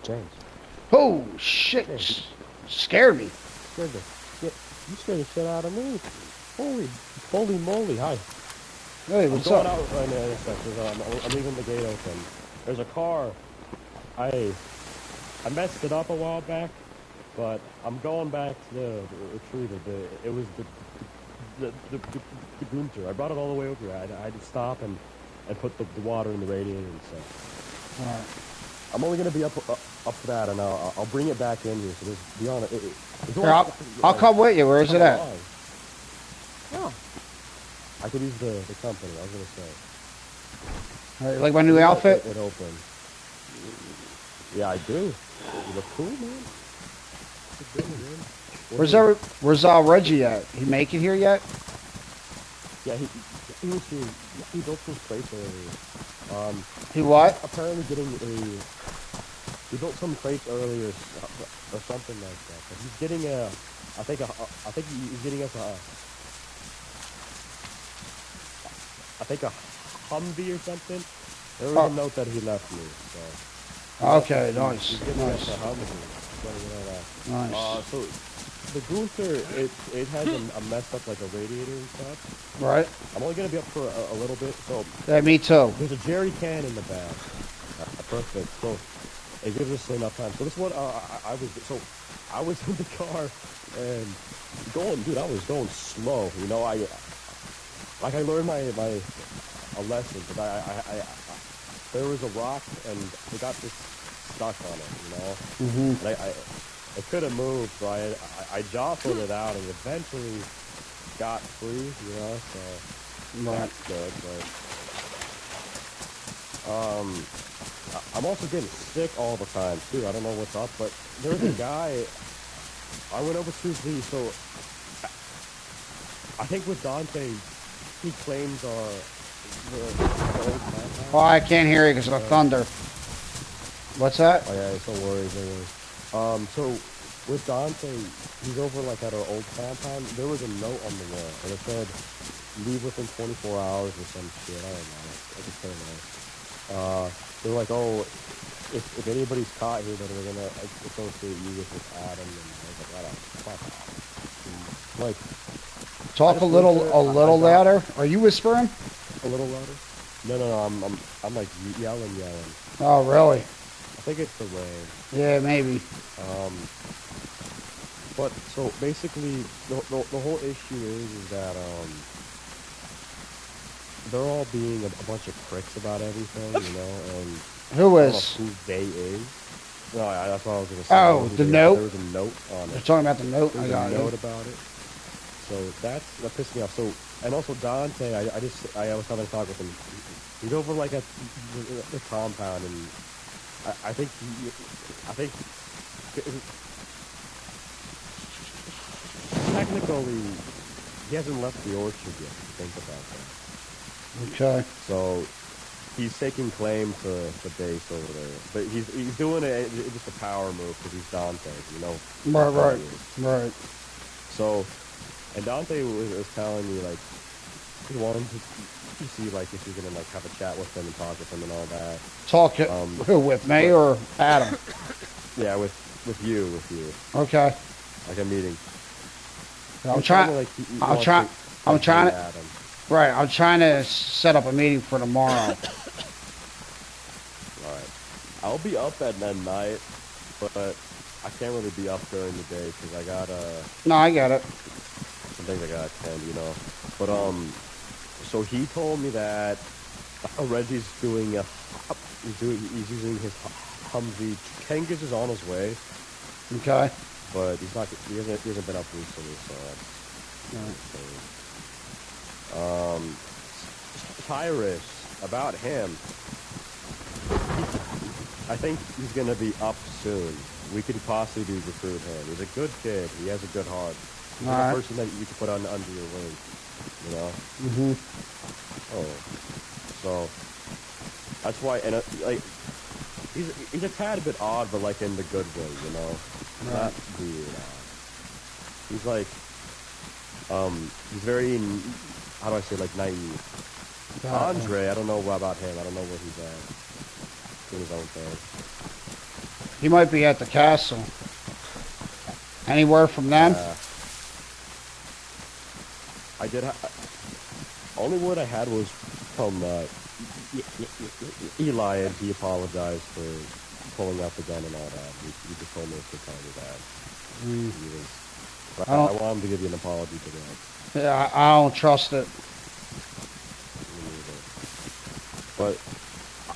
James. Oh shit! James, Scared me. you scared the shit out of me. Holy moly! Hi. Hey, I'm what's going up? out right now. I'm leaving the gate open. There's a car. I messed it up a while back, but I'm going back to the retriever. It was the Gunter. I brought it all the way over here. I had to stop and put the water in the radiator and stuff. All right. I'm only gonna be up for that, and I'll bring it back in here. So just be on it. Here, I'll come with you. Where is it at? Yeah. I could use the company. I was gonna say. All right, like my new outfit? It open. Yeah, I do. You look cool, man. Where's Reggie at? He make it here yet? Yeah, he was here. He built some crates earlier. He what? Apparently getting a. He built some crates earlier or something like that. But he's getting a. I think he's getting us a. I think a Humvee or something. There was a note that he left me. So. Okay, nice. He's getting us a Humvee. Nice. So the Gunther, it has a messed up like a radiator and stuff. Right. I'm only gonna be up for a little bit. So. Yeah, me too. There's a jerry can in the back. Perfect. So it gives us enough time. So this is what I was in the car and I was going slow. You know, I learned my a lesson, but I there was a rock and it got this stuck on it. You know, Mm-hmm. and I couldn't move, so I jostled it out and eventually got free. You know, so that's good, but. I'm also getting sick all the time too. I don't know what's up, but there's a guy. I went over to so I think with Dante, he claims the old compound. Oh, I can't hear you because of the thunder. What's that? Oh yeah, don't worry. So with Dante, he's over like at our old compound. There was a note on the wall, and it said, "Leave within 24 hours" or some shit. I don't know. I just don't know. They're like, oh, if anybody's caught here, then we're gonna associate you with this Adam. And I was like, what the fuck off. Like, talk a little louder. Are you whispering? A little louder? No. I'm like yelling. Oh, really? I think it's the rain. Yeah, maybe. But so basically, the whole issue is that they're all being a bunch of pricks about everything, you know, and who is? I don't know who they is. No, that's what I was going to say. Oh, the note? There was a note on it. They're talking about the note? There's a note about it. So that pissed me off. So, and also Dante, I was having a talk with him. He's over like at the compound, and I think technically he hasn't left the orchard yet. Think about that. Okay. So he's taking claim to the base over there, but he's doing it just a power move because he's Dante, you know. Right. So, and Dante was telling me like he wanted to see like if you're gonna like have a chat with him and talk with him and all that. Talk who, with me or Adam? Yeah, with you. Okay. Like a meeting. I'm trying to set up a meeting for tomorrow. Alright. I'll be up at night, but I can't really be up during the day because I got No, I get it. some things I gotta attend, you know. But so he told me that Reggie's doing he's using his Humvee. Kangas is on his way. Okay. But he hasn't been up recently, so Tyrus, about him, I think he's gonna be up soon. We could possibly recruit him. He's a good kid. He has a good heart. He's a person that you could put under your wing, you know. Oh, so that's why, and like he's a tad bit odd, but like in the good way, you know. Not weird. He's like, he's very, how do I say, like naive. Andre, I don't know about him. I don't know where he's at. Doing his own thing. He might be at the castle. Any word from them? I did. Only word I had was from Eli, and he apologized for pulling out the gun and all that. He just told me it's the time of that. He was. I want him to give you an apology to that. Yeah, I don't trust it. Me neither. But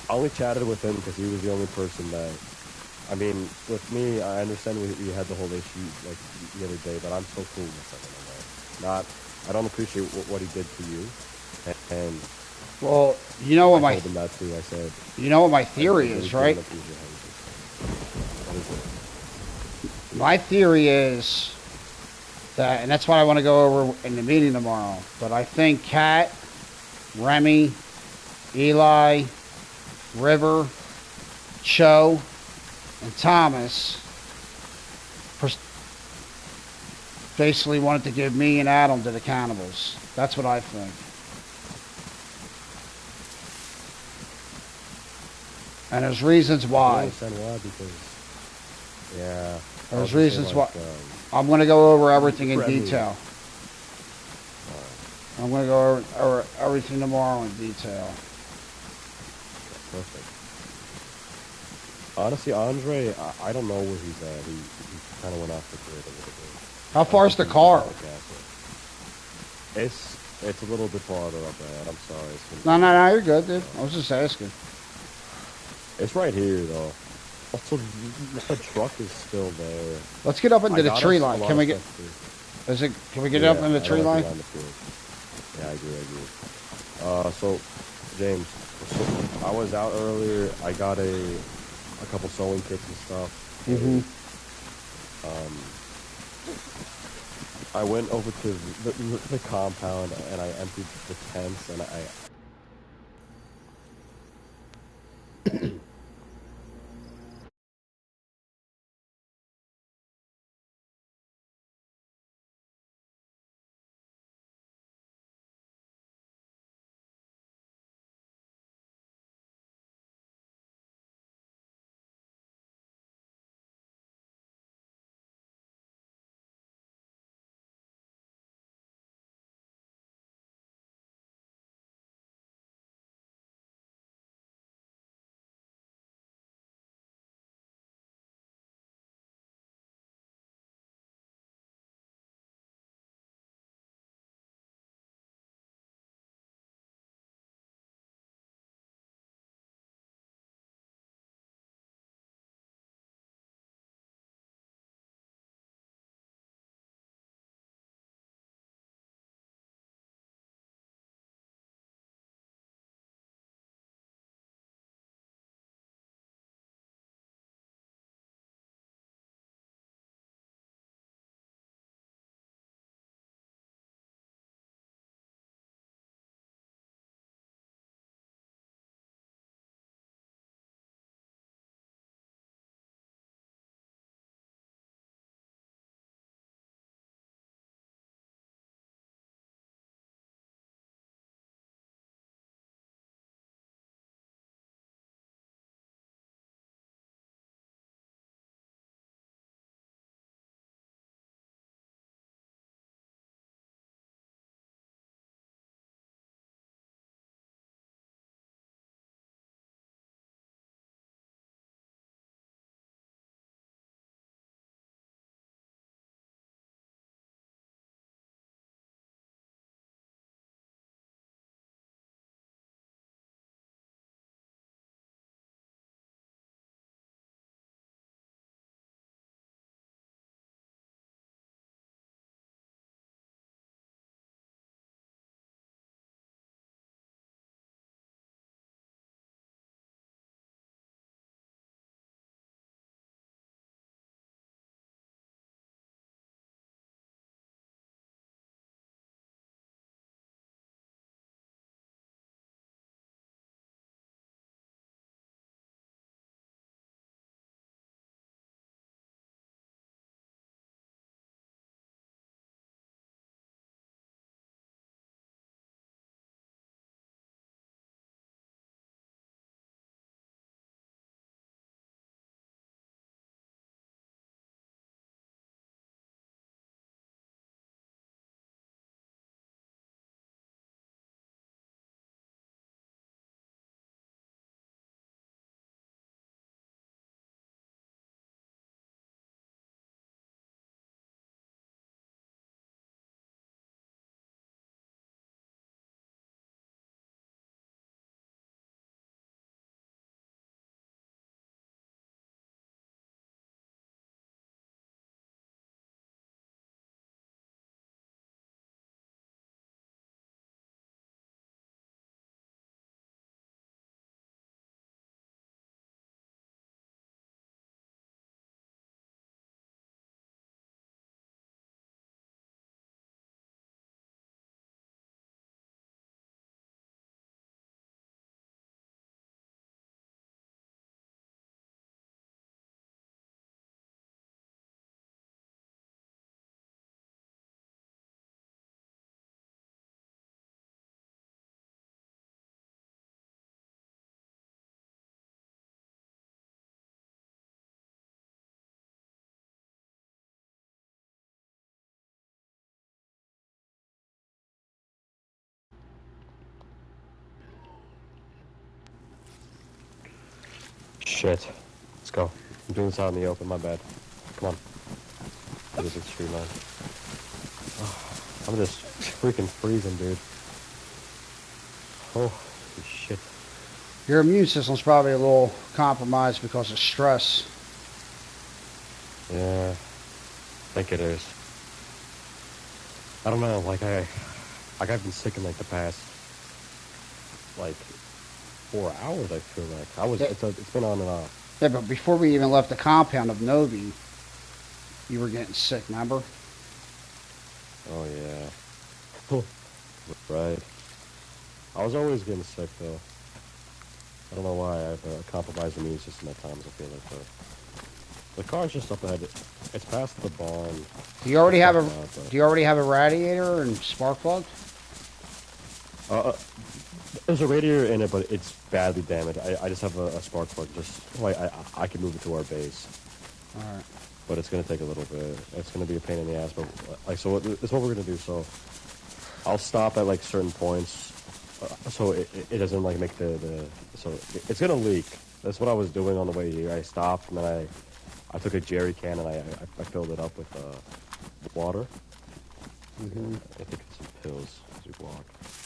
I only chatted with him because he was the only person that. I mean, with me, I understand we had the whole issue like the other day, but I'm so cool with him in a way. Not, I don't appreciate what he did to you, and well, you know what I told him that too. I said, you know what my theory is, right? What is it? My theory is that, and that's what I want to go over in the meeting tomorrow. But I think Kat, Remy, Eli, River, Cho, and Thomas basically wanted to give me and Adam to the cannibals. That's what I think. And there's reasons why. I understand why, because, yeah. There's reasons why. I'm going to go over everything in Remy. detail. I'm going to go over everything tomorrow in detail. Perfect. Honestly, Andre, I don't know where he's at. He kind of went off the grid a little bit. How far is the car? It's a little bit farther up ahead. I'm sorry. No, you're good, dude. I was just asking. It's right here, though. Also, the truck is still there. Let's get up into the tree line. Can we get? Can we get up in the tree line? Yeah, I agree. So, James, I was out earlier. I got a couple sewing kits and stuff. I went over to the compound and I emptied the tents and I Shit. Let's go. I'm doing this out in the open, my bad. Come on. It is extreme, man. I'm just freaking freezing, dude. Holy shit. Your immune system's probably a little compromised because of stress. Yeah, I think it is. I don't know, I've been sick in like the past, like 4 hours. I feel like it's been on and off. Yeah, but before we even left the compound of Novi, you were getting sick, remember? Oh yeah, right. I was always getting sick though. I don't know why. I have a compromised immune system at times. I feel like, but the car's just up ahead. It's past the barn. Do you already have a radiator and spark plug? There's a radiator in it, but it's badly damaged. I just have a spark plug. Just so I can move it to our base. All right. But it's gonna take a little bit. It's gonna be a pain in the ass. But like, so this is what we're gonna do. So I'll stop at like certain points, so it doesn't like make so it's gonna leak. That's what I was doing on the way here. I stopped and then I took a jerry can and I filled it up with water. Mm-hmm. I think it's some pills as we walk.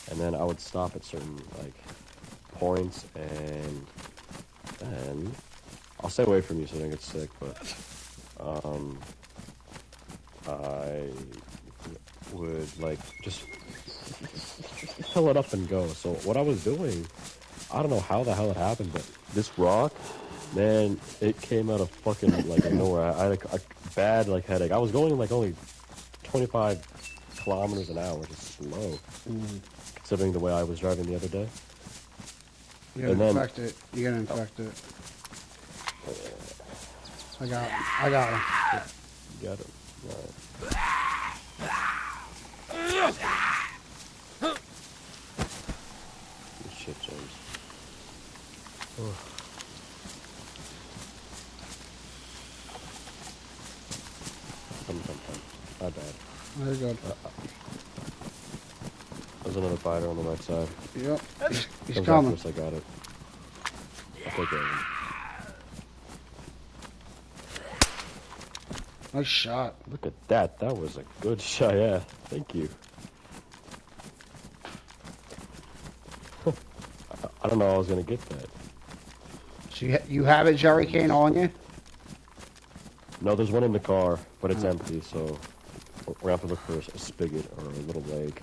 And then I would stop at certain like points and I'll stay away from you so I don't get sick, but I would like just fill it up and go. So what I was doing, I don't know how the hell it happened, but this rock, man, it came out of fucking like nowhere. I had a bad like headache. I was going like only 25 kilometers an hour, just slow, considering the way I was driving the other day. You're gonna infect it. You're gonna infect it. I got him. You got it. All right. Good shit, James. Oh. Come. My bad. Very good. There's another biter on the right side. Yep. He's Comes coming. after us, I got it. I'll take care of him. Nice shot. Look at that. That was a good shot. Yeah. Thank you. I don't know how I was going to get that. So you have a jerry can on you? No, there's one in the car, but it's empty, so we're going to have to look for a spigot or a little lake.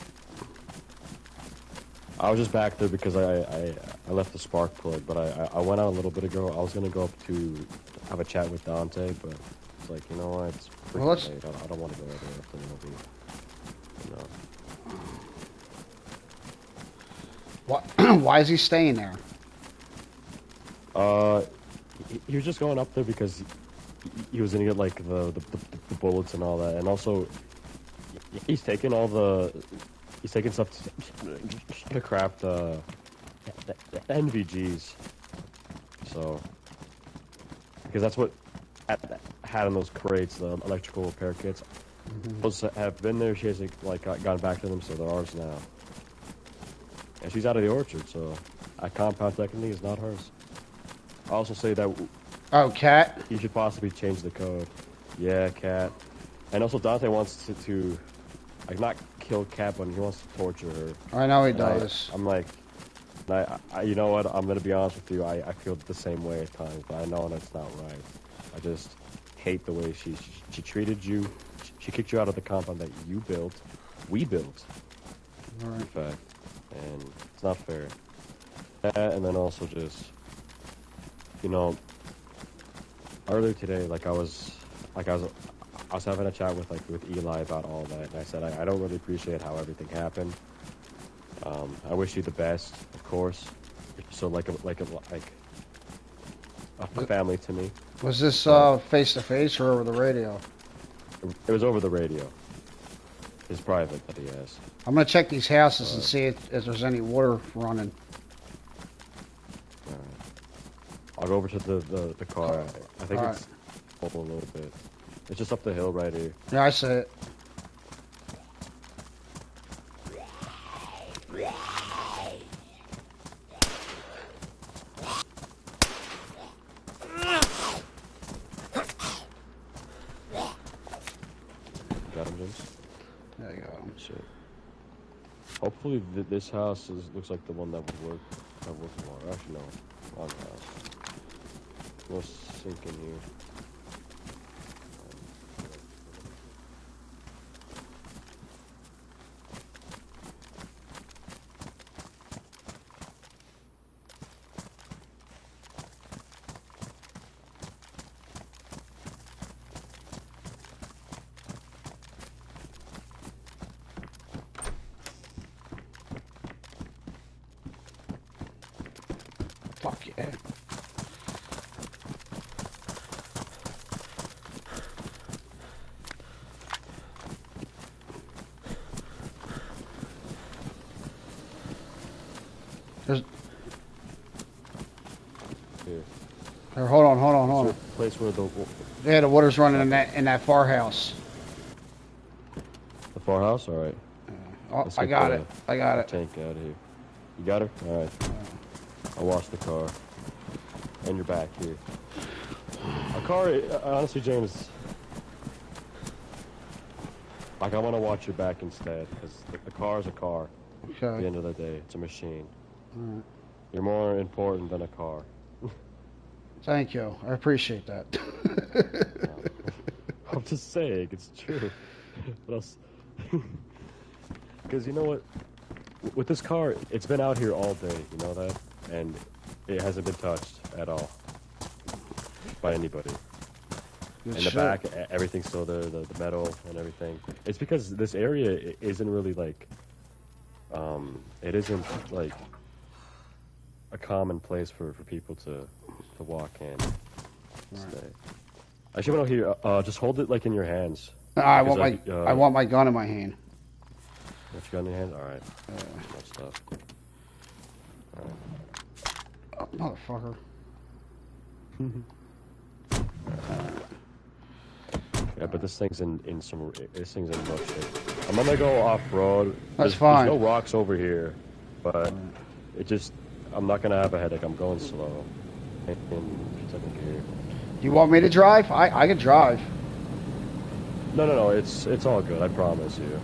I was just back there because I left the spark plug, but I went out a little bit ago. I was going to go up to have a chat with Dante, but it's like, you know what, it's freaking late. I don't want to go out there after it'll be, you know. Why is he staying there? He was just going up there because he was going to get, like, the bullets and all that, and also he's taking stuff to craft the NVGs. So, because that's what had in those crates, the electrical repair kits. Those have been there. She hasn't like gone back to them, so they're ours now. And she's out of the orchard, so that compound technically is not hers. I also say that. Oh, Cat. He should possibly change the code. Yeah, Cat. And also Dante wants to like not kill Cat, but he wants to torture her. I know he does. I'm like, I you know what? I'm gonna be honest with you. I feel the same way at times, but I know that's not right. I just hate the way she treated you. She kicked you out of the compound that you built. We built. Right. In fact, and it's not fair. And then also just, you know, earlier today, I was having a chat with Eli about all that, and I said I don't really appreciate how everything happened. I wish you the best, of course. So like a family to me. Was this face to face or over the radio? It was over the radio. It's private that he has. I'm gonna check these houses and see if there's any water running. All right. I'll go over to the car. I think it's up a little bit. It's just up the hill right here. Yeah, I see it. Hopefully this house looks like the one that would work. That works more. Actually, no. Wrong house. No sink in here. Fuck yeah. There's... Here. Here, hold on. Is there a place where the Yeah, the water's running in that far house. the farmhouse? All right. Oh, Let's I get got the- it. I got it. Tank out of here. You got her? All right. I'll wash the car. And you're back here. A car, honestly, James. Like I want to watch your back instead, because the car is a car. At the Okay. end of the day, it's a machine. Alright. You're more important than a car. Thank you. I appreciate that. I'm just saying, it's true. What else? Because you know what? With this car, it's been out here all day, you know that? And it hasn't been touched at all by anybody. Good In the shit. back, everything's still there, the metal and everything. It's because this area isn't really like, it isn't like a common place for people to walk in. Stay. Actually, want to hear, just hold it like in your hands. I Because, I want my gun in my hand. What you got in your hands? All right. Good stuff. All right. Oh, motherfucker. Yeah, but this thing's in rough shape. I'm gonna go off road. That's fine. There's no rocks over here, but I'm not gonna have a headache. I'm going slow. In second gear. You want me to drive? I can drive. No. It's all good. I promise you.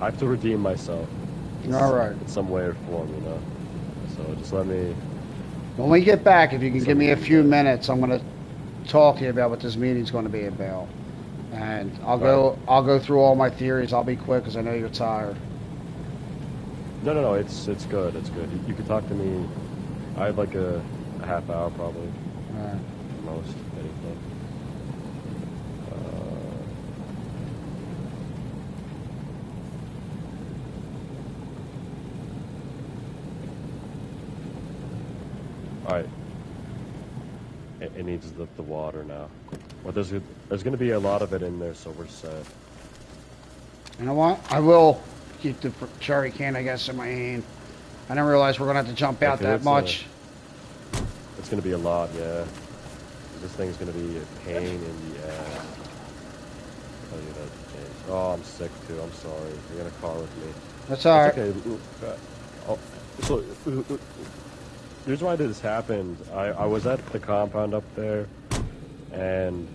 I have to redeem myself. All right. In some way or form, you know. So just let me. When we get back, if you can give me a few minutes, I'm going to talk to you about what this meeting's going to be about. And I'll go through all my theories. I'll be quick because I know you're tired. No. It's good. It's good. You can talk to me. I have like a half hour probably. All right. Most anything. All right. It needs the water now. Well, there's going to be a lot of it in there, so we're set. You know what? I will keep the cherry can, I guess, in my hand. I didn't realize we're going to have to jump out that much. It's going to be a lot, yeah. This thing's going to be a pain in the ass. I'll tell you that, James. Oh, I'm sick too. I'm sorry. You're in a car with me. That's all right. Okay. So, the reason why this happened, I was at the compound up there, and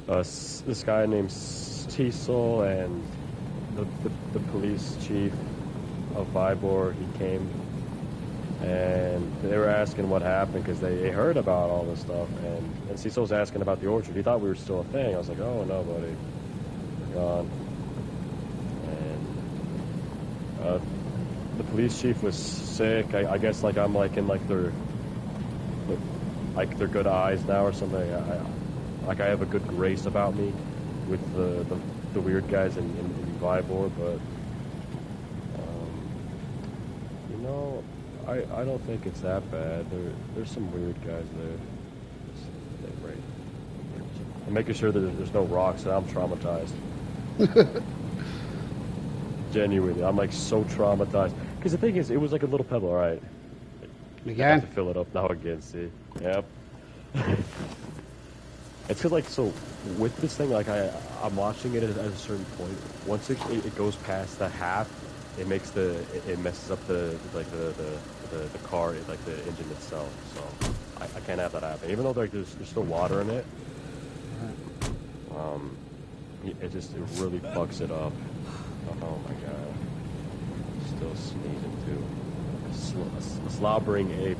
this guy named Cecil and the police chief of Vybor, he came, and they were asking what happened because they heard about all this stuff, and Cecil was asking about the orchard. He thought we were still a thing. I was like, oh no, buddy, we're gone. And the police chief was sick. I guess like I'm like in like their good eyes now or something. I have a good grace about me with the weird guys in Vybor, but you know, I don't think it's that bad. There's some weird guys there. Right. I'm making sure that there's no rocks, and I'm traumatized. Genuinely, I'm like so traumatized. Because the thing is, it was like a little pebble, all right? Again? I have to fill it up now again, see? Yep. It's because, like, so, with this thing, like, I'm watching it at a certain point. Once it goes past the half, it messes up the car, like, the engine itself. So, I can't have that happen. Even though, like, there's still water in it, it really fucks it up. Oh, my God. sneezing too. A slobbering ape.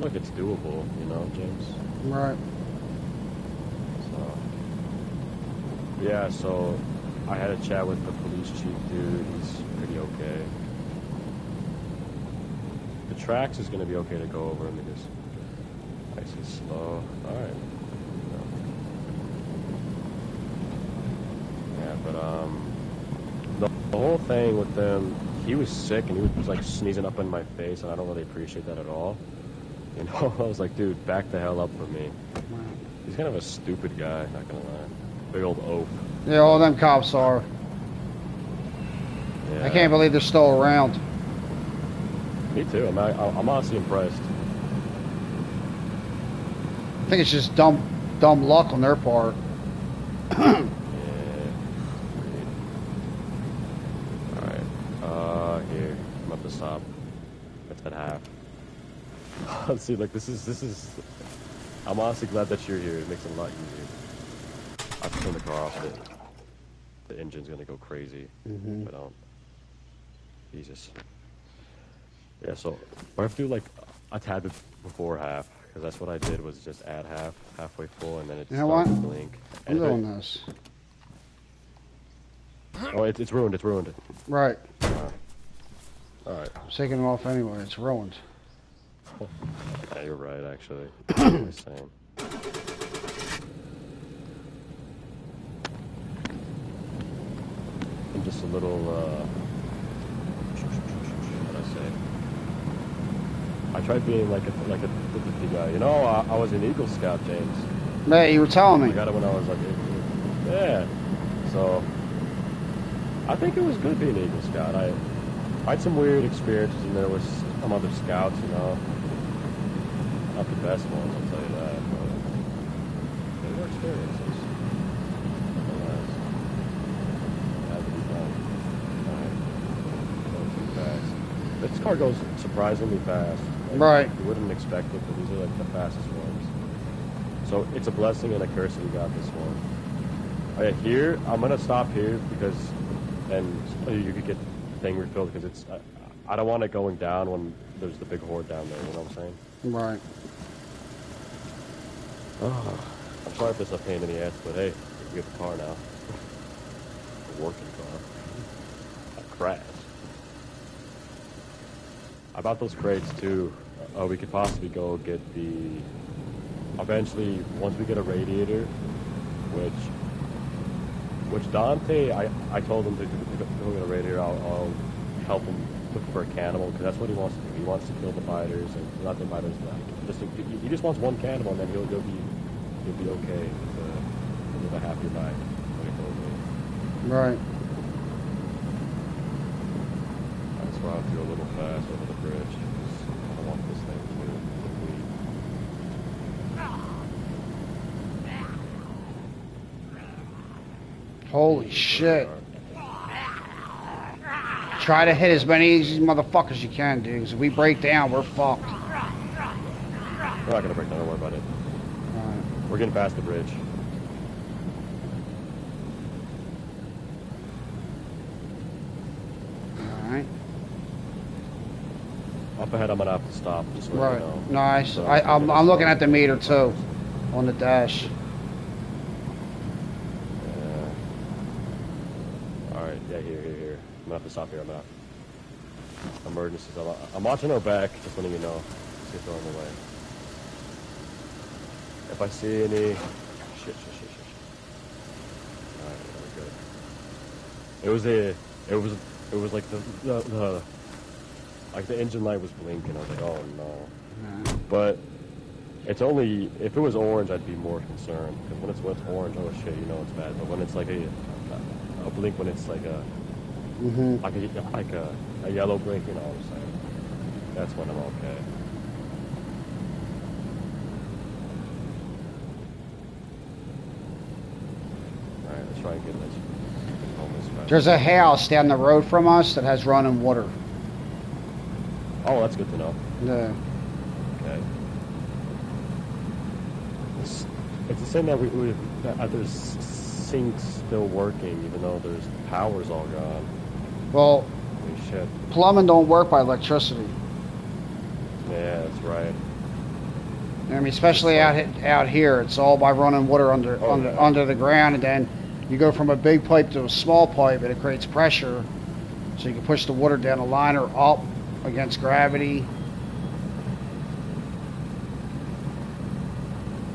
Look, it's doable, you know, James. Right. So, yeah. So, I had a chat with the police chief, dude. He's pretty okay. The tracks is gonna be okay to go over because nice and slow. All right. Yeah, but the whole thing with them, he was sick and he was like sneezing up in my face, and I don't really appreciate that at all. You know, I was like, dude, back the hell up from me. He's kind of a stupid guy, not gonna lie. Big old oaf. Yeah, all them cops are. Yeah. I can't believe they're still around. Me too. I'm honestly impressed. I think it's just dumb luck on their part. Yeah. All right. Here, I'm at the stop. It's at half. See, like this is. I'm honestly glad that you're here. It makes it a lot easier. I have to turn the car off. The engine's gonna go crazy. If I don't. Jesus. Yeah. So I have to do like a tad before half, because that's what I did. Was just add halfway full, and then it starts to blink. I'm doing this. Oh, it's ruined. It's ruined. Right. All right. I'm taking it off anyway. It's ruined. Yeah, you're right, actually. What am I saying? I'm just a little, what did I say? I tried being like a guy. You know, I was an Eagle Scout, James. Man, you were telling me. I got it when I was like 18. Yeah. So, I think it was good being an Eagle Scout. I had some weird experiences in there with some other scouts, you know. Not the best ones, I'll tell you that, but they were experiences. Nonetheless, had to be done. Alright. Going too fast. This car goes surprisingly fast. Like, Right. You wouldn't expect it, but these are like the fastest ones. So it's a blessing and a curse that we got this one. Okay, here, I'm gonna stop here because then you could get the thing refilled, because it's, I don't want it going down when there's the big horde down there, you know what I'm saying? Right. Oh, I'm sorry if it's a pain in the ass, but hey, we get the car now. A working car. A crash. About those crates too, we could possibly go get the. Eventually, once we get a radiator, which Dante, I told him to go get a radiator. I'll help him look for a cannibal, because that's what he wants to do. He wants to kill the biters, and not the biters, but he just wants one cannibal, and then he'll be okay with a happy mind. What he told me. Right. That's why I'll do a little fast over the bridge, because I don't want this thing to bleed. Holy shit. Try to hit as many of these motherfuckers as you can, dude. 'Cause if we break down, we're fucked. We're not gonna break down, don't worry about it. Alright. We're getting past the bridge. Alright. Up ahead, I'm gonna have to stop, just so Right. you know. Nice. So I'm looking at the meter too. On the dash. Yeah. Alright, yeah, here. I'm gonna have to stop here, I'm out. Emergencies. I'm watching our back, just letting you know. See if they're on the way. If I see any... Shit. Alright, we're good. It was like the like the engine light was blinking. I was like, oh no. But it's only, if it was orange, I'd be more concerned. Because when it's orange, oh shit, you know it's bad. But when it's like a blink, when it's like a a yellow blink, you know what I'm saying? That's when I'm okay. Alright, let's try and get this. There's a house down the road from us that has running water. Oh, that's good to know. Yeah. Okay. It's a shame that that there's sinks still working, even though there's power's all gone. Well, Holy shit. plumbing don't work by electricity. Yeah, that's right. I mean, especially out here, it's all by running water under the ground, and then you go from a big pipe to a small pipe, and it creates pressure, so you can push the water down the line or up against gravity.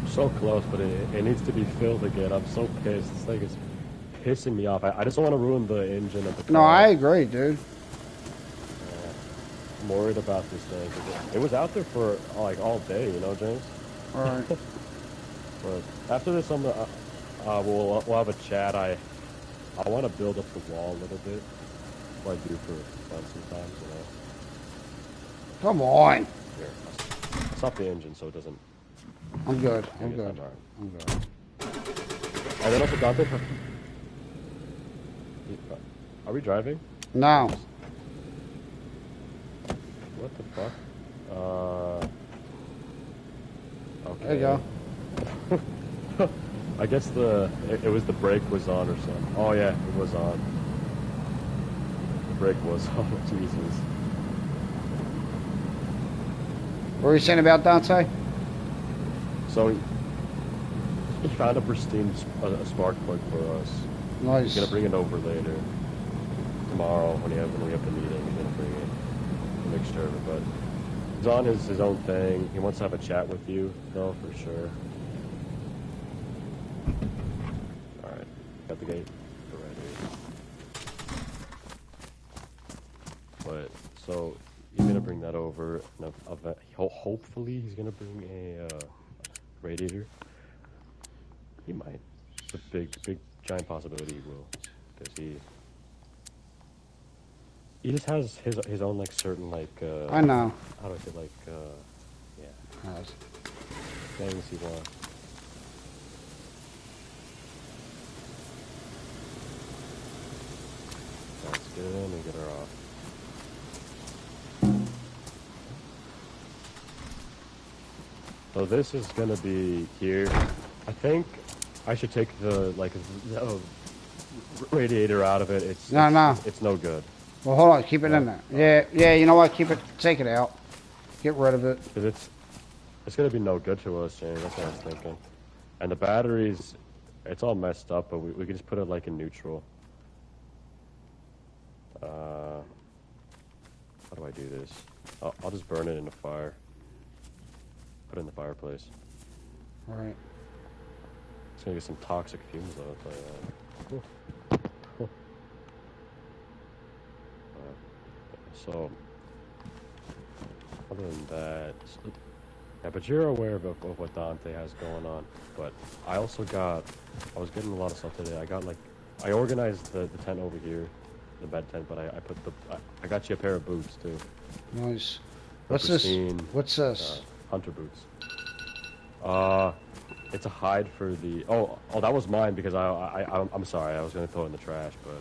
So close, but it needs to be filled again. I'm so pissed. This thing is pissing me off. I just don't want to ruin the engine of the car. No, I agree, dude. I'm worried about this thing. 'Cause it was out there for like all day, you know, James? All right. But after this, we'll have a chat. I want to build up the wall a little bit, like I do for fun sometimes, you know. Come on. Here, I'll stop the engine so it doesn't. I'm good. I'm I'm good. alright. I'm good. And then also Dante. Are we driving? No. What the fuck? Okay. There you go. I guess it was the brake was on or something. Oh yeah, it was on. The brake was on. Jesus. What were you saying about Dante? So he found a pristine spark plug for us. Nice. He's gonna bring it over later. Tomorrow when we have the meeting, he's gonna bring it to make sure of it. But he's on his own thing. He wants to have a chat with you, though, for sure. All right, got the gate ready. But so he's gonna bring that over. And hopefully he's gonna bring a radiator. He might. It's a big, giant possibility he will, because he just has his own like certain like I know. how do I say, like yeah, Nice. things he wants. Let's get it in and get her off. So this is gonna be here. I think I should take the radiator out of it. It's no good. Well, hold on. Keep it in there. Yeah. You know what? Keep it. Take it out. Get rid of it. Because it's gonna be no good to us, James. That's what I was thinking. And the batteries, it's all messed up, but we can just put it like in neutral. How do I do this? I'll just burn it in the fire. Put it in the fireplace. All right. It's gonna get some toxic fumes though, I'll tell you that. So, other than that, yeah, but you're aware of what Dante has going on. But I also I was getting a lot of stuff today. I organized the tent over here, the bed tent, but I got you a pair of boots too. Nice. What's this? What's this? Hunter boots. It's a hide for the. Oh, that was mine because I'm sorry. I was gonna throw it in the trash, but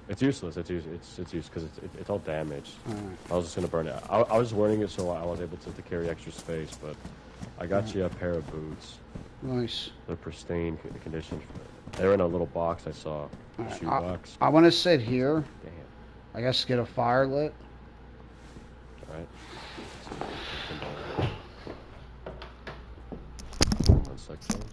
it's useless. It's useless because it's all damaged. Right. I was just gonna burn it. I was wearing it so I was able to carry extra space, but I got you a pair of boots. Nice. They're pristine condition. They're in a little box I saw. A shoe box. I want to sit here. Damn. I guess get a fire lit. All right. One sec, folks.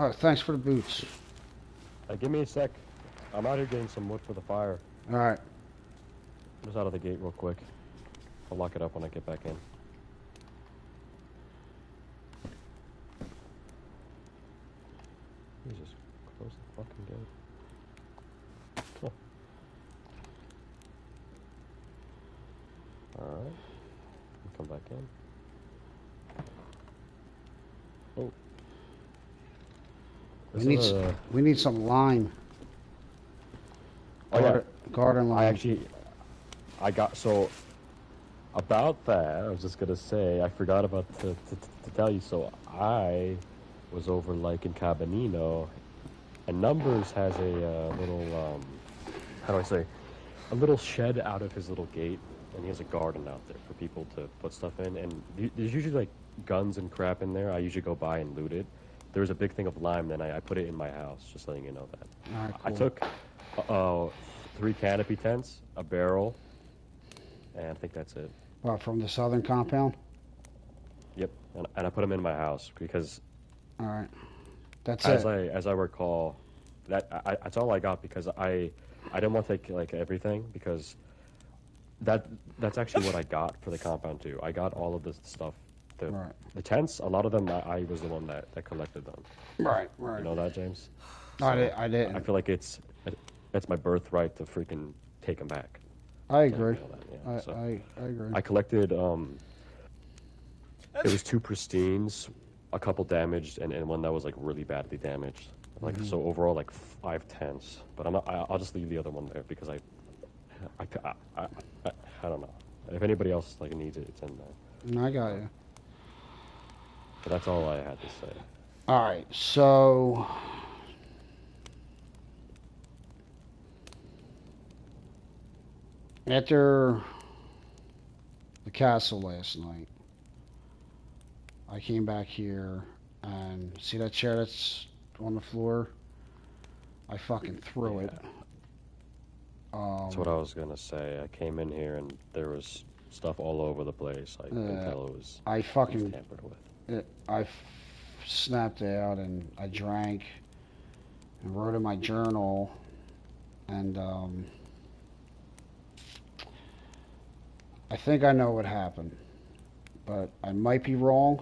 Oh, thanks for the boots. Give me a sec. I'm out here getting some wood for the fire. All right. I'm just out of the gate real quick. I'll lock it up when I get back in. Jesus, close the fucking gate. Huh. Alright. Come back in. Oh. We need some lime. Oh, yeah. Garden lime. About that, I was just gonna say, I forgot about to tell you, so I was over like in Cabanino, and Numbers has a little, how do I say, a little shed out of his little gate, and he has a garden out there for people to put stuff in, and there's usually like guns and crap in there. I usually go by and loot it. There was a big thing of lime, then I put it in my house, just letting you know that. All right, cool. I took 3 canopy tents, a barrel, and I think that's it. Well, from the southern compound? Yep, and I put them in my house because, all right, that's as I recall, that's all I got because I didn't want to take like everything because that's actually what I got for the compound too. I got all of this stuff. The tents, a lot of them, I was the one that collected them. Right. You know that, James? So I didn't. I feel like it's my birthright to freaking take them back. I agree. I agree. I collected, it was 2 pristines, a couple damaged, and one that was like really badly damaged. Like, so overall, like 5 tents. But I'll just leave the other one there because I don't know. If anybody else like needs it, it's in there. I got you. But that's all I had to say. All right, so after the castle last night, I came back here and see that chair that's on the floor? I fucking threw it. That's what I was gonna say. I came in here and there was stuff all over the place. I can tell it was tampered with. I snapped out and I drank and wrote in my journal, and I think I know what happened, but I might be wrong.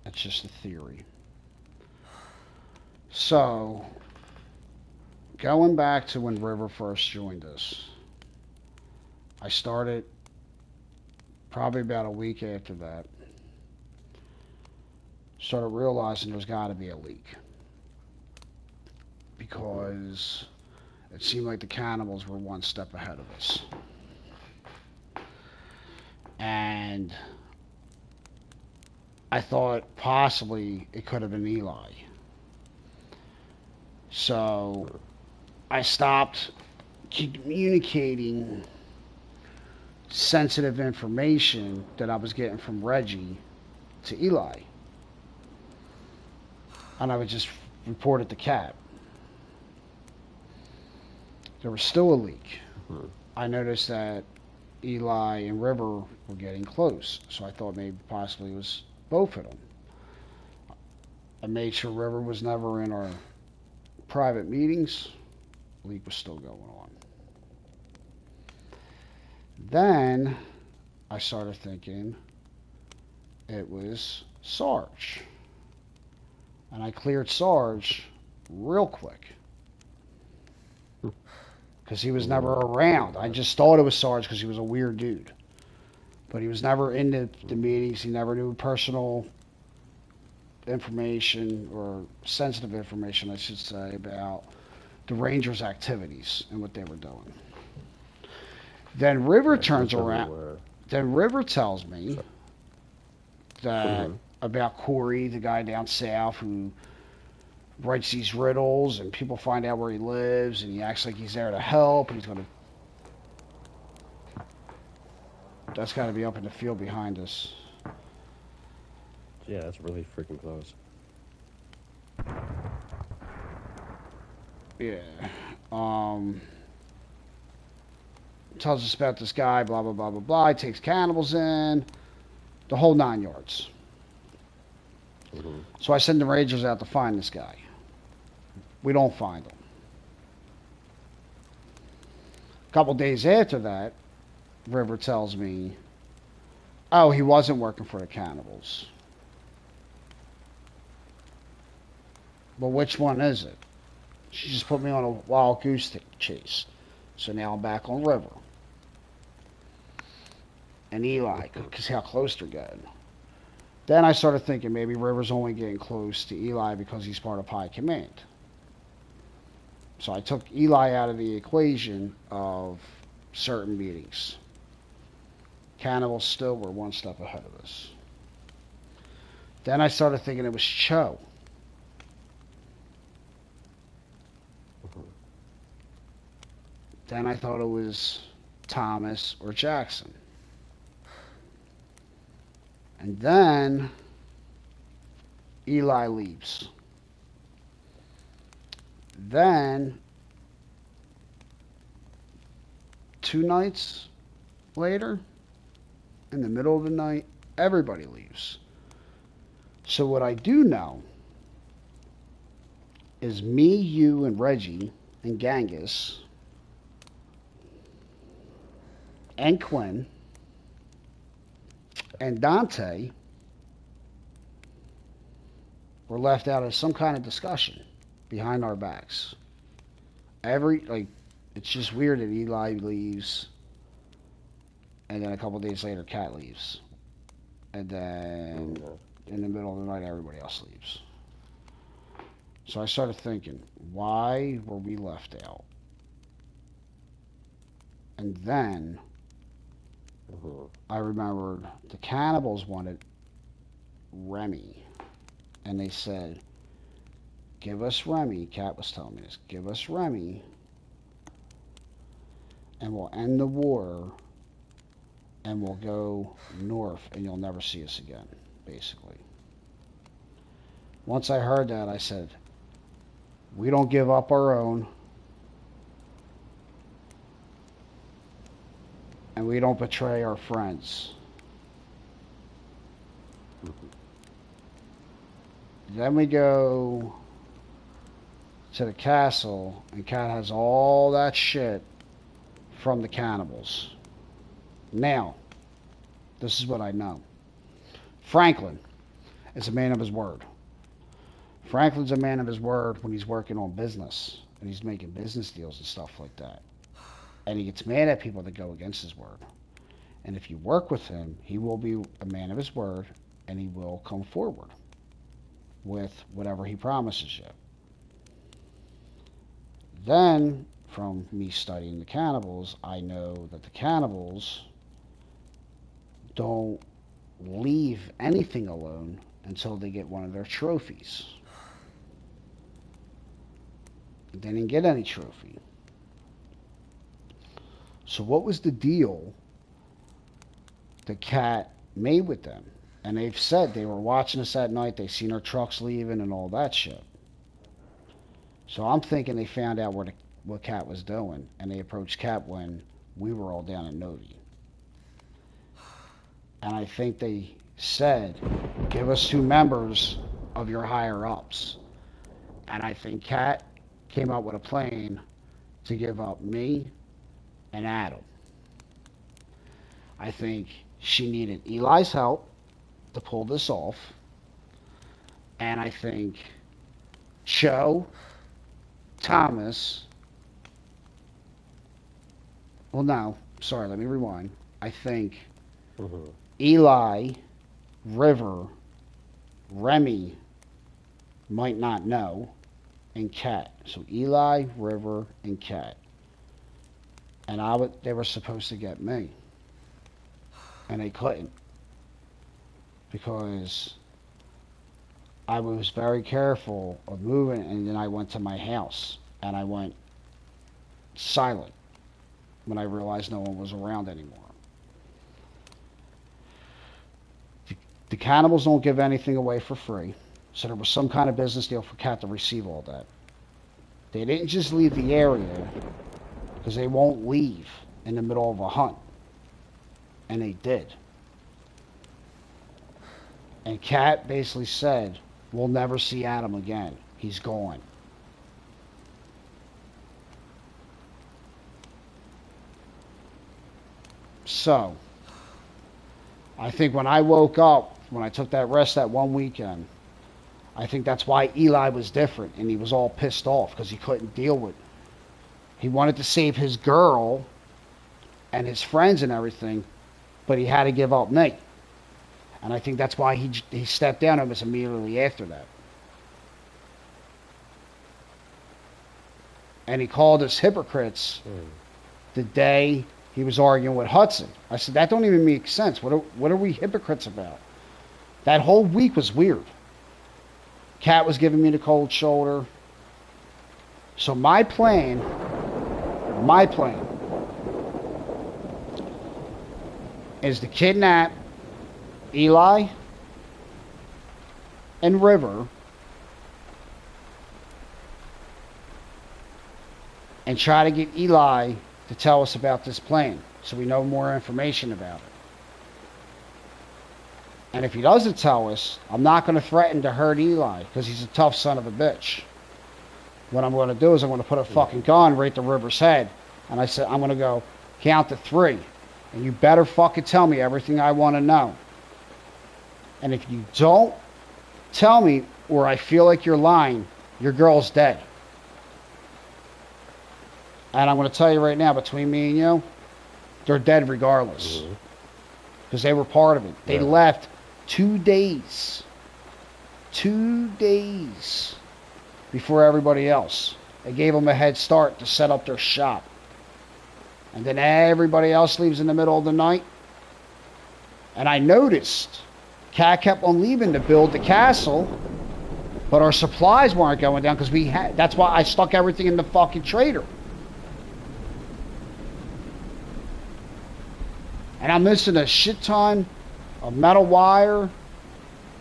It's just a theory. So, going back to when River first joined us, I started probably about a week after that. Started realizing there's got to be a leak because it seemed like the cannibals were one step ahead of us. And I thought possibly it could have been Eli. So I stopped communicating sensitive information that I was getting from Reggie to Eli. And I would just report it to Cat. There was still a leak. I noticed that Eli and River were getting close, so I thought maybe possibly it was both of them. I made sure River was never in our private meetings. The leak was still going on. Then I started thinking it was Sarge. And I cleared Sarge real quick. Because he was never around. I just thought it was Sarge because he was a weird dude. But he was never in the meetings. He never knew personal information, or sensitive information, I should say, about the Rangers' activities and what they were doing. Then River turns around. Then River tells me that about Corey, the guy down south who writes these riddles, and people find out where he lives, and he acts like he's there to help, and he's going to... That's got to be up in the field behind us. Yeah, that's really freaking close. Yeah. Tells us about this guy, blah, blah, blah, blah, blah. He takes cannibals in. The whole 9 yards. So I send the Rangers out to find this guy. We don't find him. A couple days after that, River tells me, oh, he wasn't working for the cannibals. But which one is it? She just put me on a wild goose chase. So now I'm back on River. And Eli, because how close they're getting. Then I started thinking maybe River's only getting close to Eli because he's part of High Command. So I took Eli out of the equation of certain meetings. Cannibals still were one step ahead of us. Then I started thinking it was Cho. Then I thought it was Thomas or Jackson. And then Eli leaves. Then 2 nights later, in the middle of the night, everybody leaves. So what I do know is me, you, and Reggie, and Genghis, and Quinn, and Dante were left out of some kind of discussion behind our backs. It's just weird that Eli leaves, and then a couple days later, Kat leaves, and then in the middle of the night, everybody else leaves. So I started thinking, why were we left out? And then I remembered the cannibals wanted Remy, and they said, give us Remy. Kat was telling me this. Give us Remy, and we'll end the war, and we'll go north, and you'll never see us again, basically. Once I heard that, I said, we don't give up our own, and we don't betray our friends. Then we go to the castle, and Kat has all that shit from the cannibals. Now, this is what I know. Franklin is a man of his word. Franklin's a man of his word when he's working on business, and he's making business deals and stuff like that. And he gets mad at people that go against his word. And if you work with him, he will be a man of his word, and he will come forward with whatever he promises you. Then, from me studying the cannibals, I know that the cannibals don't leave anything alone until they get one of their trophies. They didn't get any trophy. So what was the deal that Kat made with them? And they've said they were watching us that night, they seen our trucks leaving and all that shit. So I'm thinking they found out what Kat was doing, and they approached Kat when we were all down in Novi. And I think they said, give us 2 members of your higher-ups. And I think Kat came up with a plan to give up me and Adam. I think she needed Eli's help to pull this off. And I think Cho, Thomas, well, no, sorry, let me rewind. I think Eli, River, Remy might not know, and Kat. So Eli, River, and Kat. And they were supposed to get me. And they couldn't. Because I was very careful of moving, and then I went to my house. And I went silent when I realized no one was around anymore. The cannibals don't give anything away for free. So there was some kind of business deal for Kat to receive all that. They didn't just leave the area, because they won't leave in the middle of a hunt. And they did. And Kat basically said, we'll never see Adam again. He's gone. So, I think when I woke up, when I took that rest that one weekend, I think that's why Eli was different, and he was all pissed off because he couldn't deal with it. He wanted to save his girl and his friends and everything, but he had to give up me. And I think that's why he stepped down almost immediately after that. And he called us hypocrites the day he was arguing with Hudson. I said, that don't even make sense. What are we hypocrites about? That whole week was weird. Kat was giving me the cold shoulder. So my plan is to kidnap Eli and River and try to get Eli to tell us about this plan so we know more information about it. And if he doesn't tell us, I'm not going to threaten to hurt Eli because he's a tough son of a bitch. What I'm going to do is I'm going to put a fucking gun right to River's head, and I said, I'm going to go count to 3, and you better fucking tell me everything I want to know. And if you don't tell me, or I feel like you're lying, your girl's dead. And I'm going to tell you right now, between me and you, they're dead regardless. Because they were part of it. They left 2 days. 2 days before everybody else. They gave them a head start to set up their shop. And then everybody else leaves in the middle of the night. And I noticed Cat kept on leaving to build the castle, but our supplies weren't going down because that's why I stuck everything in the fucking trader. And I'm missing a shit ton of metal wire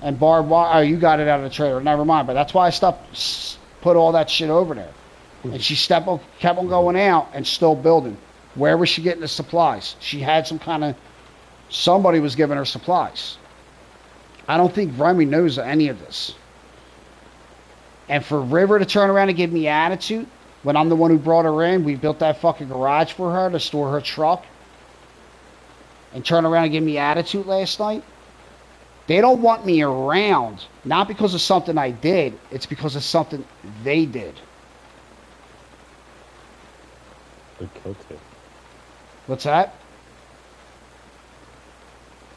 and barbed wire. Oh, you got it out of the trailer. Never mind. But that's why I put all that shit over there. And she kept on going out and still building. Where was she getting the supplies? She had somebody was giving her supplies. I don't think Remy knows any of this. And for River to turn around and give me attitude, when I'm the one who brought her in, we built that fucking garage for her to store her truck, and turn around and give me attitude last night, they don't want me around, not because of something I did, it's because of something they did. They're guilty. What's that?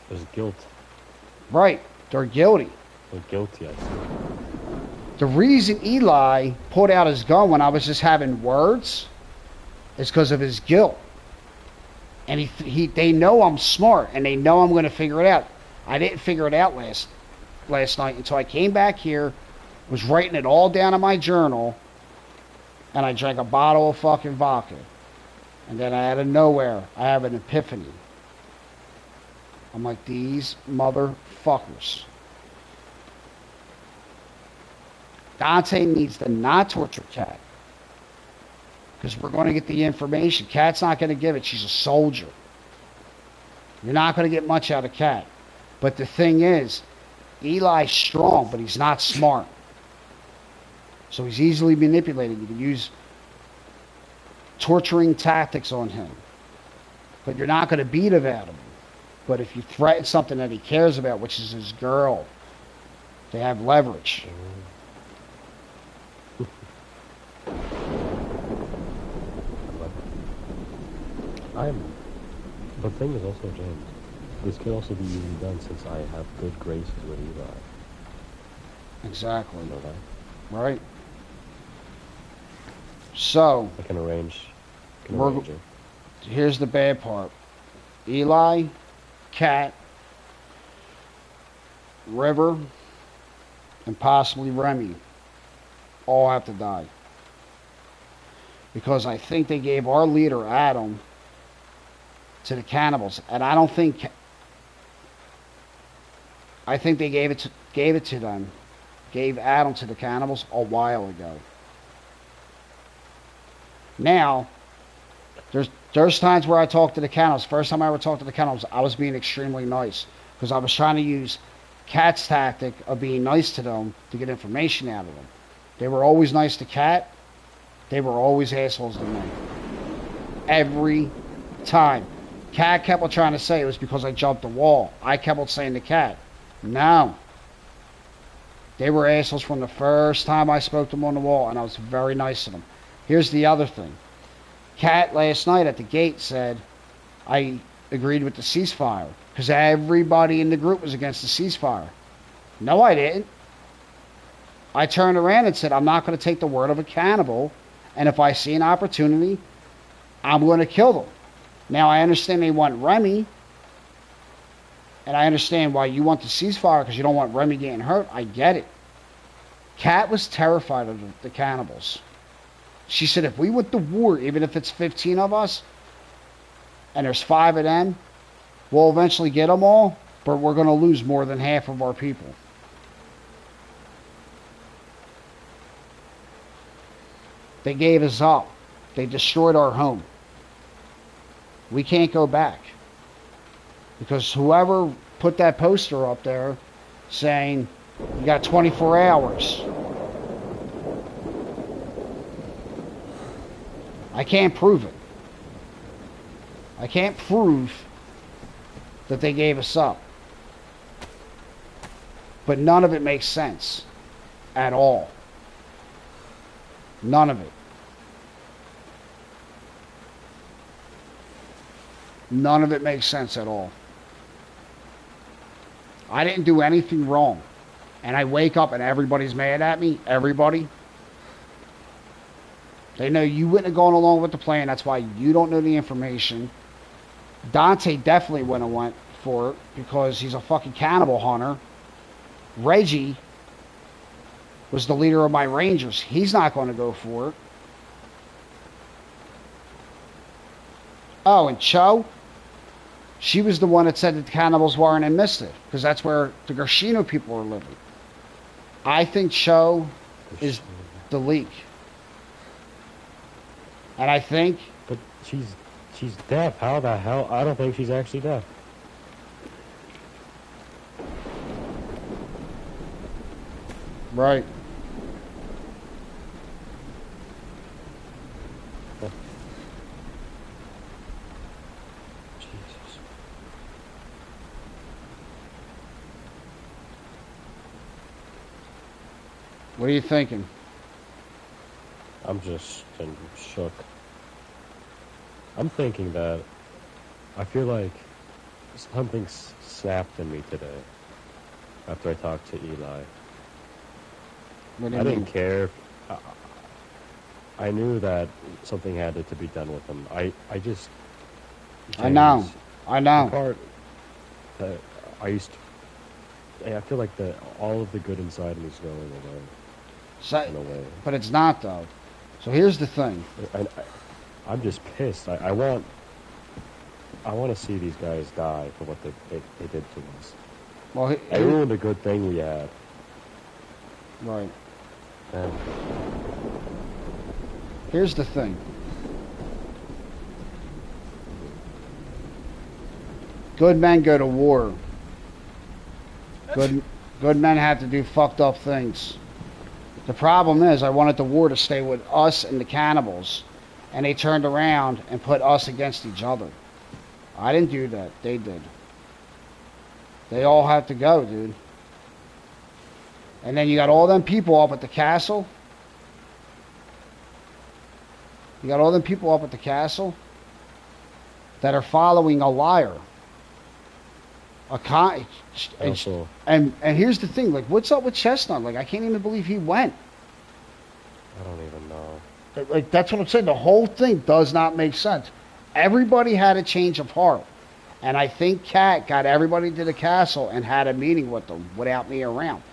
There's guilt. Right. They're guilty. They're guilty, I see. The reason Eli pulled out his gun when I was just having words is because of his guilt. And they know I'm smart, and they know I'm going to figure it out. I didn't figure it out last night until I came back here, was writing it all down in my journal, and I drank a bottle of fucking vodka. And then out of nowhere, I have an epiphany. I'm like, these motherfuckers. Dante needs to not torture Cat. Because we're going to get the information. Cat's not going to give it. She's a soldier. You're not going to get much out of Cat. But the thing is, Eli's strong, but he's not smart. So he's easily manipulated. You can use torturing tactics on him. But you're not going to beat him at him. But if you threaten something that he cares about, which is his girl, they have leverage. The thing is also, James, this could also be easily done since I have good graces with Eli. Exactly. You know that? Right. So, I can arrange it. Here's the bad part. Eli, Cat, River, and possibly Remy all have to die. Because I think they gave our leader, Adam, to the cannibals. And I don't think... I think they gave it to them. Gave Adam to the cannibals a while ago. Now, there's times where I talk to the cannibals. First time I ever talked to the cannibals, I was being extremely nice. Because I was trying to use Cat's tactic of being nice to them to get information out of them. They were always nice to Cat. They were always assholes to me. Every time. Cat kept on trying to say it was because I jumped the wall. I kept on saying to Cat, no. They were assholes from the first time I spoke to them on the wall, and I was very nice to them. Here's the other thing. Cat last night at the gate said I agreed with the ceasefire because everybody in the group was against the ceasefire. No, I didn't. I turned around and said, I'm not going to take the word of a cannibal, and if I see an opportunity, I'm going to kill them. Now, I understand they want Remy, and I understand why you want the ceasefire because you don't want Remy getting hurt. I get it. Kat was terrified of the cannibals. She said, if we went to war, even if it's 15 of us, and there's 5 of them, we'll eventually get them all, but we're going to lose more than half of our people. They gave us up. They destroyed our home. We can't go back. Because whoever put that poster up there saying, you got 24 hours. I can't prove it. I can't prove that they gave us up. But none of it makes sense. At all. None of it. None of it makes sense at all. I didn't do anything wrong. And I wake up and everybody's mad at me. Everybody. They know you wouldn't have gone along with the plan. That's why you don't know the information. Dante definitely wouldn't have went for it because he's a fucking cannibal hunter. Reggie was the leader of my Rangers. He's not going to go for it. Oh, and Cho, she was the one that said that the cannibals weren't in Mystic because that's where the Gershino people are living. I think Cho is the leak. And I think... But she's deaf. How the hell? I don't think she's actually deaf. Right. Jesus. What are you thinking? I'm just shook. I'm thinking that I feel like something snapped in me today after I talked to Eli. What do you I mean? didn't care. I knew that something had to be done with him. I just... I know. I know. The part that I feel like all of the good inside me is going away. So, in a way. but it's not, though. So here's the thing. I'm just pissed. I want to see these guys die for what they did to us. Well, They ruined a good thing we had. Right. And Here's the thing. Good men go to war. Good men have to do fucked up things. The problem is I wanted the war to stay with us and the cannibals. And they turned around and put us against each other. I didn't do that. They did. They all have to go, dude. And then you got all them people up at the castle. You got all them people up at the castle that are following a liar. And here's the thing, like, what's up with Chestnut? Like, I can't even believe he went. I don't even know. Like, that's what I'm saying. The whole thing does not make sense. Everybody had a change of heart. And I think Kat got everybody to the castle and had a meeting with them without me around.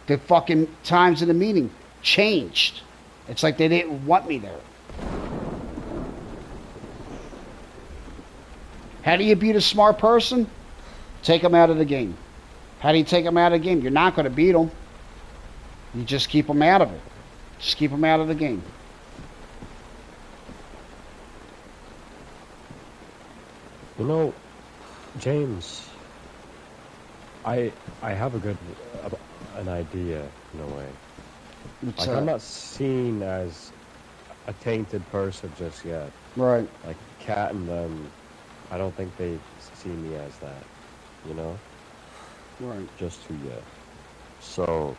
The fucking times in the meeting changed. It's like they didn't want me there. How do you beat a smart person? Take them out of the game. How do you take them out of the game? You're not going to beat them. You just keep them out of it. Just keep them out of the game. You know, James, I have an idea in a way. What's I'm not seen as a tainted person just yet. Right. Like Kat and them, I don't think they see me as that, you know? Right. Just too yet. So,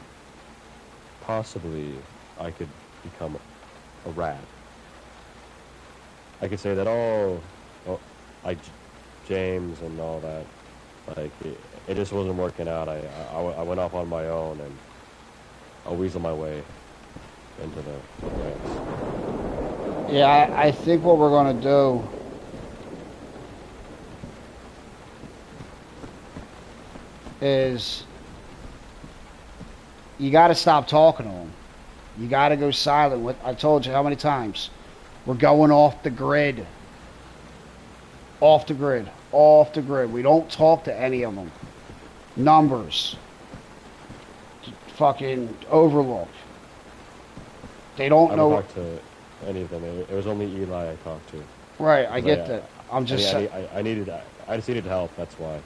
possibly, I could become a rat. I could say that, like James and all that, like, it just wasn't working out. I went off on my own, and I weaseled my way into the ranks. Yeah, I think what we're going to do is you got to stop talking to them. You got to go silent. I told you how many times. We're going off the grid. Off the grid. Off the grid. We don't talk to any of them. Numbers. Fucking overlook. They don't know. I don't talk to any of them. It was only Eli I talked to. Right, I get that. I'm just saying. I just needed help. That's why.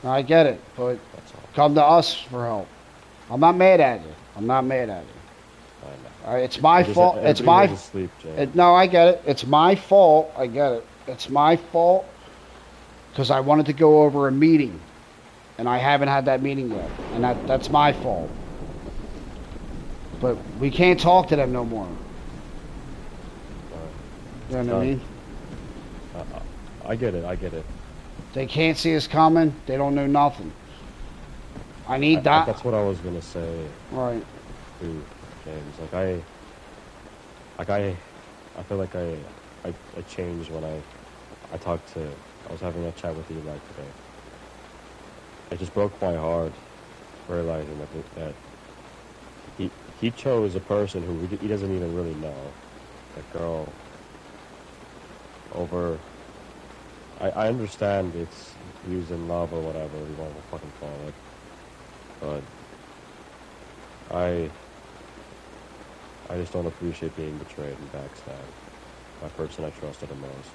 I get it, but come to us for help. I'm not mad at you. I'm not mad at you. It's my fault. It's my sleep, no, I get it. It's my fault. I get it. It's my fault because I wanted to go over a meeting, and I haven't had that meeting yet, and that's my fault. But we can't talk to them no more. You know what I mean? I get it. I get it. They can't see us coming. They don't know nothing. I need that. That's what I was gonna say. Right. To James, I feel like I changed when I was having a chat with Eli today. It just broke my heart, realizing that he chose a person who he doesn't even really know, that girl. Over, I understand it's views in love or whatever you want to fucking call it, but I just don't appreciate being betrayed and backstabbed by a person I trusted the most.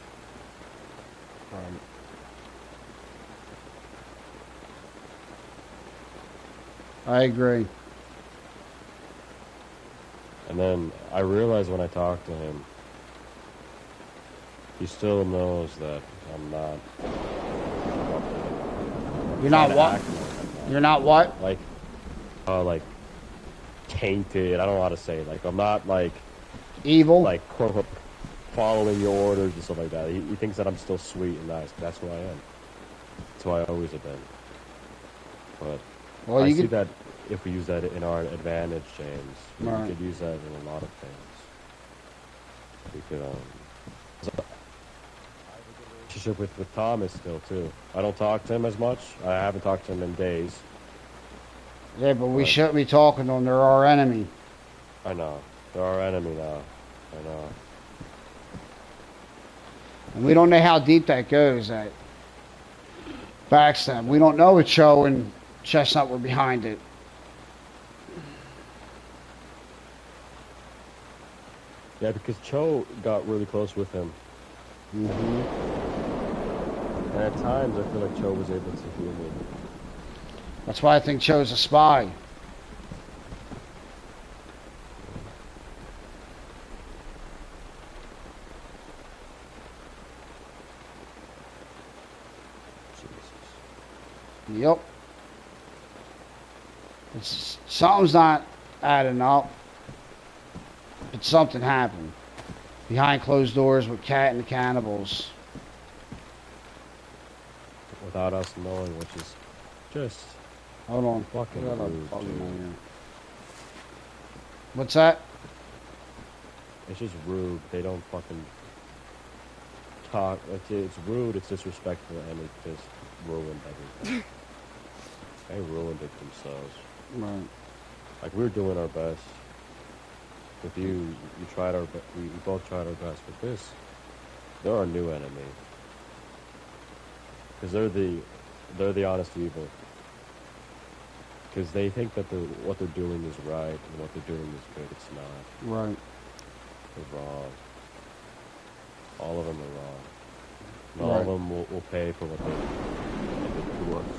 I agree. And then I realized when I talked to him, he still knows that I'm not. You're not what? You're not what? Like tainted. I don't know how to say it. Like, I'm not like evil. Like, quote unquote, following your orders and stuff like that. He thinks that I'm still sweet and nice. That's who I am. That's who I always have been. But I see that if we use that in our advantage, James, we could use that in a lot of things. We could relationship with Thomas still too. I don't talk to him as much. I haven't talked to him in days. Yeah, but we shouldn't be talking to them. They're our enemy. I know. They're our enemy now. I know. And we don't know how deep that goes. That backstab. We don't know if Cho and Chestnut were behind it. Yeah, because Cho got really close with him. Mm-hmm. And at times, I feel like Cho was able to heal me. That's why I think Cho's a spy. Jesus. Yep. Something's not adding up. But something happened. Behind closed doors with Cat and the cannibals. Without us knowing, which is just... Hold on. Fucking rude, dude. What's that? It's just rude. They don't fucking talk. It's rude, it's disrespectful, and it just ruined everything. They ruined it themselves. Right. Like, we were doing our best. With you tried our best. We both tried our best. With this, they're our new enemy. Because they're the honest evil. Because they think that what they're doing is right and what they're doing is good. It's not. Right. They're wrong. All of them are wrong. And all of them will pay for what they did to us.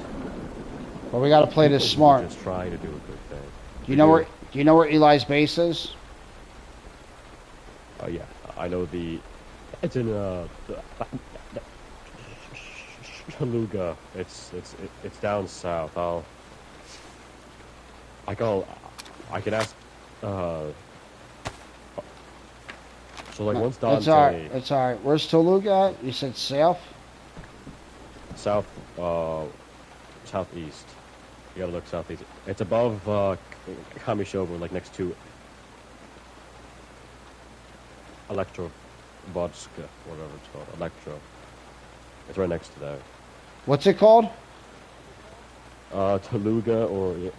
Well, we got to play this smart. Just trying to do a good thing. Do you know where Eli's base is? Oh yeah, I know it's in Toluga. It's down south. I can ask. So like once It's alright. Dante It's alright. Where's Toluca at? You said south? south southeast. You gotta look southeast. It's above Kamishobu, like next to Electro Vodska, whatever it's called. Electro. It's right next to that. What's it called? Toluga or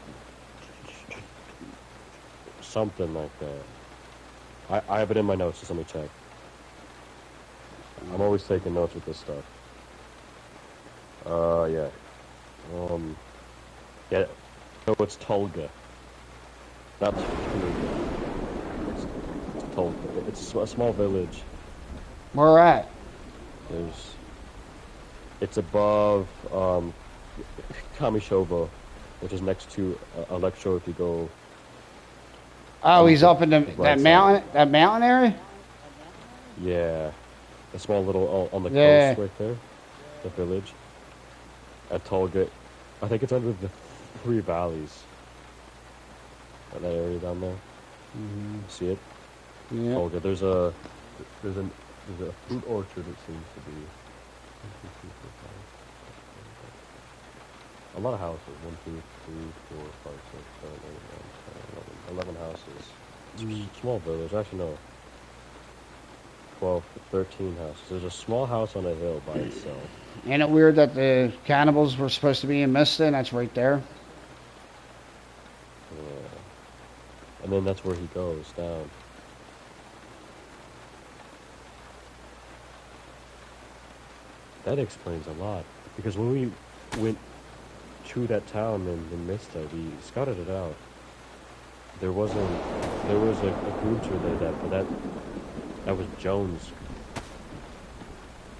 something like that. I have it in my notes, just let me check. I'm always taking notes with this stuff. Yeah. Yeah. No, it's Tolga. Not Toluga. It's Tolga. It's a small village. Where at? It's above Kamishobo, which is next to Electro if you go. Oh, he's up in right that side. mountain area? Yeah. A small little on the Yeah. coast right there. The village. At Tolga. I think it's under the Three Valleys. That area down there. See it? Yeah. Tolga. There's a fruit orchard, it seems to be. A lot of houses. 1, 2, 3, 4, 5, 6, 7, 8, 9, 10, 11 houses. It's a small village. Actually, no. 12, 13 houses. There's a small house on a hill by itself. Ain't it weird that the cannibals were supposed to be in Mista and that's right there? Yeah. And then that's where he goes down. That explains a lot. Because when we went to that town in Mista, we scouted it out. There was a group there that was Jones.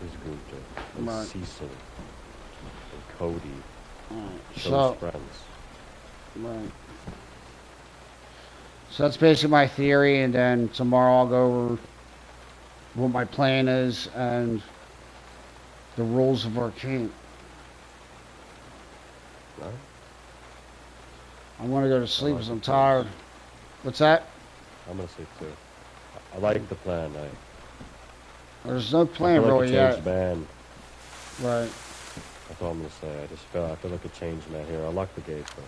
His group there. And Right. Cecil. And Cody. Jones' So, friends. right. So that's basically my theory, and then tomorrow I'll go over what my plan is and the rules of our camp. Right? I want to go to sleep because I'm tired. What's that? I'm gonna sleep too. I like the plan. There's no I plan feel like really a changed yet. man. Right. That's all I'm gonna say. I feel like a changed man here. I'll lock the gate, but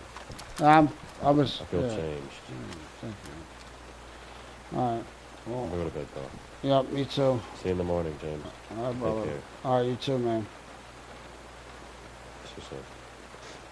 I was. I feel yeah. changed. Thank you. All right. I'm Well, gonna go to bed though. yep, me too. See you in the morning, James. All right, brother. Take care. All right, you too, man. See you soon.